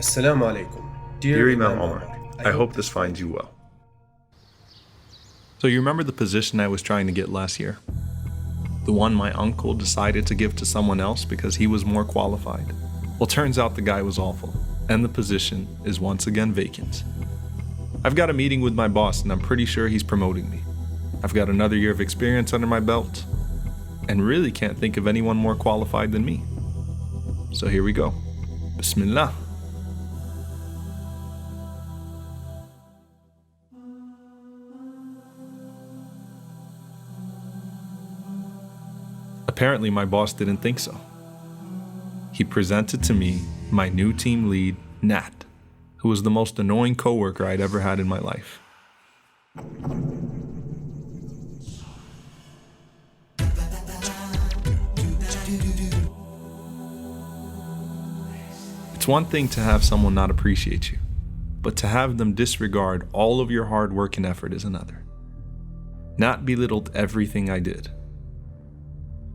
Assalamu alaikum. Dear Imam Omar, I hope this finds you well. So you remember the position I was trying to get last year? The one my uncle decided to give to someone else because he was more qualified. Well, turns out the guy was awful, and the position is once again vacant. I've got a meeting with my boss, and I'm pretty sure he's promoting me. I've got another year of experience under my belt, and really can't think of anyone more qualified than me. So here we go. Bismillah. Apparently, my boss didn't think so. He presented to me my new team lead, Nat, who was the most annoying coworker I'd ever had in my life. It's one thing to have someone not appreciate you, but to have them disregard all of your hard work and effort is another. Nat belittled everything I did.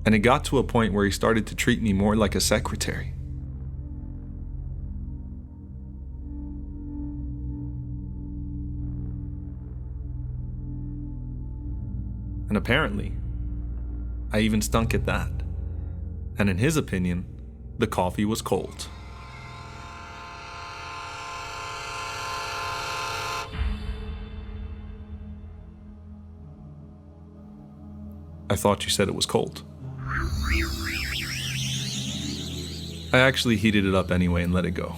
And it got to a point where he started to treat me more like a secretary. And apparently, I even stunk at that. And in his opinion, the coffee was cold. I thought you said it was cold. I actually heated it up anyway and let it go.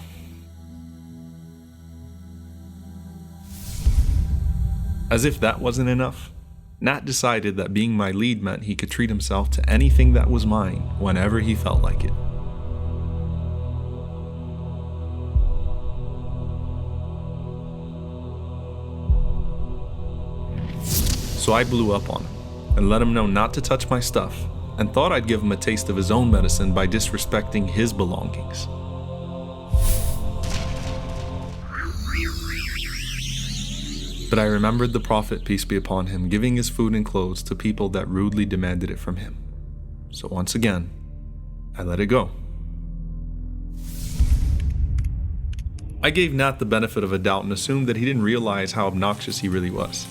As if that wasn't enough, Nat decided that being my lead meant he could treat himself to anything that was mine whenever he felt like it. So I blew up on him and let him know not to touch my stuff, and thought I'd give him a taste of his own medicine by disrespecting his belongings. But I remembered the Prophet, peace be upon him, giving his food and clothes to people that rudely demanded it from him. So once again, I let it go. I gave Nat the benefit of a doubt and assumed that he didn't realize how obnoxious he really was.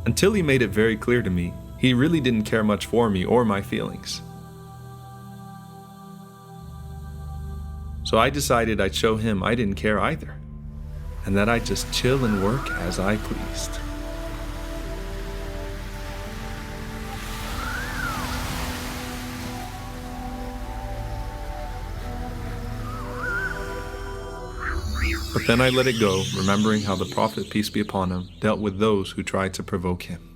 Until he made it very clear to me he really didn't care much for me or my feelings. So I decided I'd show him I didn't care either, and that I'd just chill and work as I pleased. But then I let it go, remembering how the Prophet, peace be upon him, dealt with those who tried to provoke him.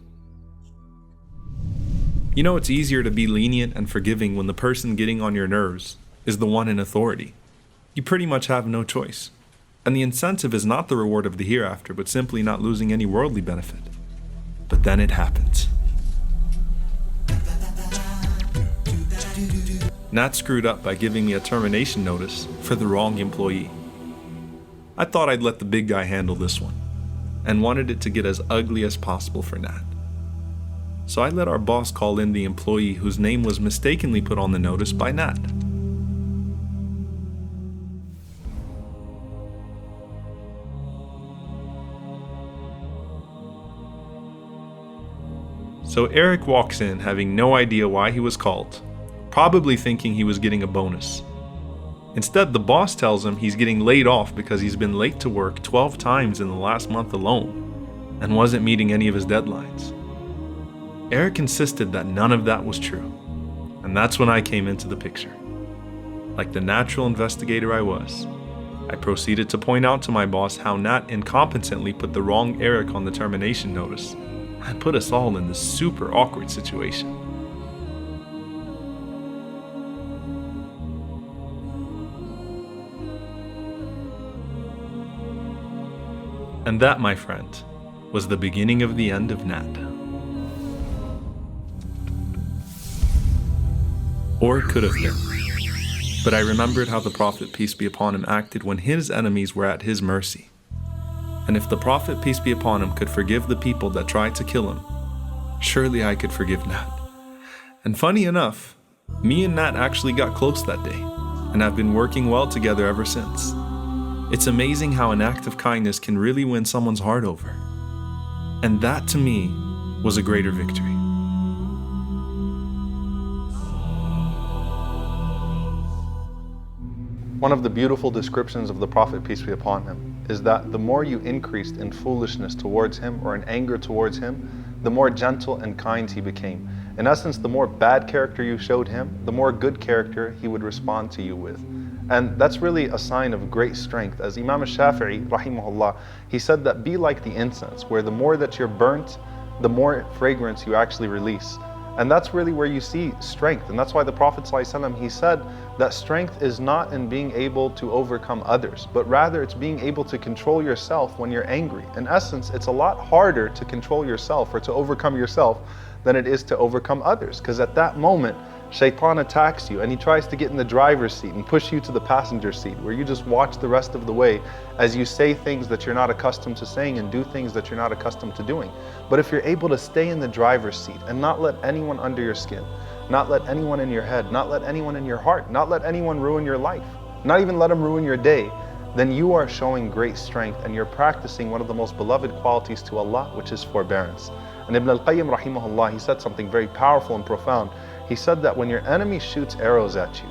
You know, it's easier to be lenient and forgiving when the person getting on your nerves is the one in authority. You pretty much have no choice. And the incentive is not the reward of the hereafter, but simply not losing any worldly benefit. But then it happens. Nat screwed up by giving me a termination notice for the wrong employee. I thought I'd let the big guy handle this one, and wanted it to get as ugly as possible for Nat. So I let our boss call in the employee whose name was mistakenly put on the notice by Nat. So Eric walks in having no idea why he was called, probably thinking he was getting a bonus. Instead, the boss tells him he's getting laid off because he's been late to work 12 times in the last month alone and wasn't meeting any of his deadlines. Eric insisted that none of that was true, and that's when I came into the picture. Like the natural investigator I was, I proceeded to point out to my boss how Nat incompetently put the wrong Eric on the termination notice and put us all in this super awkward situation. And that, my friend, was the beginning of the end of Nat. Or it could have been. But I remembered how the Prophet, peace be upon him, acted when his enemies were at his mercy. And if the Prophet, peace be upon him, could forgive the people that tried to kill him, surely I could forgive Nat. And funny enough, me and Nat actually got close that day, and have been working well together ever since. It's amazing how an act of kindness can really win someone's heart over. And that to me was a greater victory. One of the beautiful descriptions of the Prophet, peace be upon him, is that the more you increased in foolishness towards him or in anger towards him, the more gentle and kind he became. In essence, the more bad character you showed him, the more good character he would respond to you with. And that's really a sign of great strength. As Imam al-Shafi'i, rahimahullah, he said that be like the incense, where the more that you're burnt, the more fragrance you actually release. And that's really where you see strength. And that's why the Prophet ﷺ, he said that strength is not in being able to overcome others, but rather it's being able to control yourself when you're angry. In essence, it's a lot harder to control yourself or to overcome yourself than it is to overcome others. Because at that moment, Shaitan attacks you and he tries to get in the driver's seat and push you to the passenger seat, where you just watch the rest of the way as you say things that you're not accustomed to saying and do things that you're not accustomed to doing. But if you're able to stay in the driver's seat and not let anyone under your skin, not let anyone in your head, not let anyone in your heart, not let anyone ruin your life, not even let them ruin your day, then you are showing great strength and you're practicing one of the most beloved qualities to Allah, which is forbearance. And Ibn al-Qayyim rahimahullah, he said something very powerful and profound. He said that when your enemy shoots arrows at you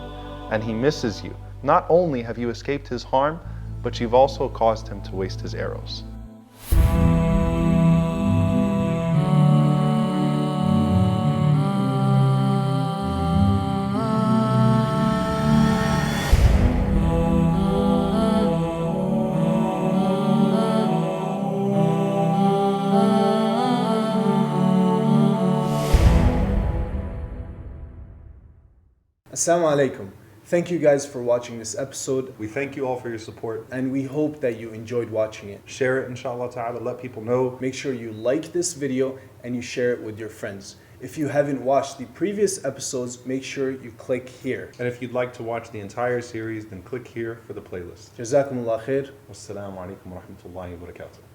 and he misses you, not only have you escaped his harm, but you've also caused him to waste his arrows. Assalamu alaikum. Thank you guys for watching this episode, We thank you all for your support. and we hope that you enjoyed watching it. Share it, inshallah ta'ala, let people know. Make sure you like this video and you share it with your friends. If you haven't watched the previous episodes, make sure you click here. And if you'd like to watch the entire series, then click here for the playlist. Jazakumullah khair. Wassalamu alaikum wa rahmatullahi wa barakatuh.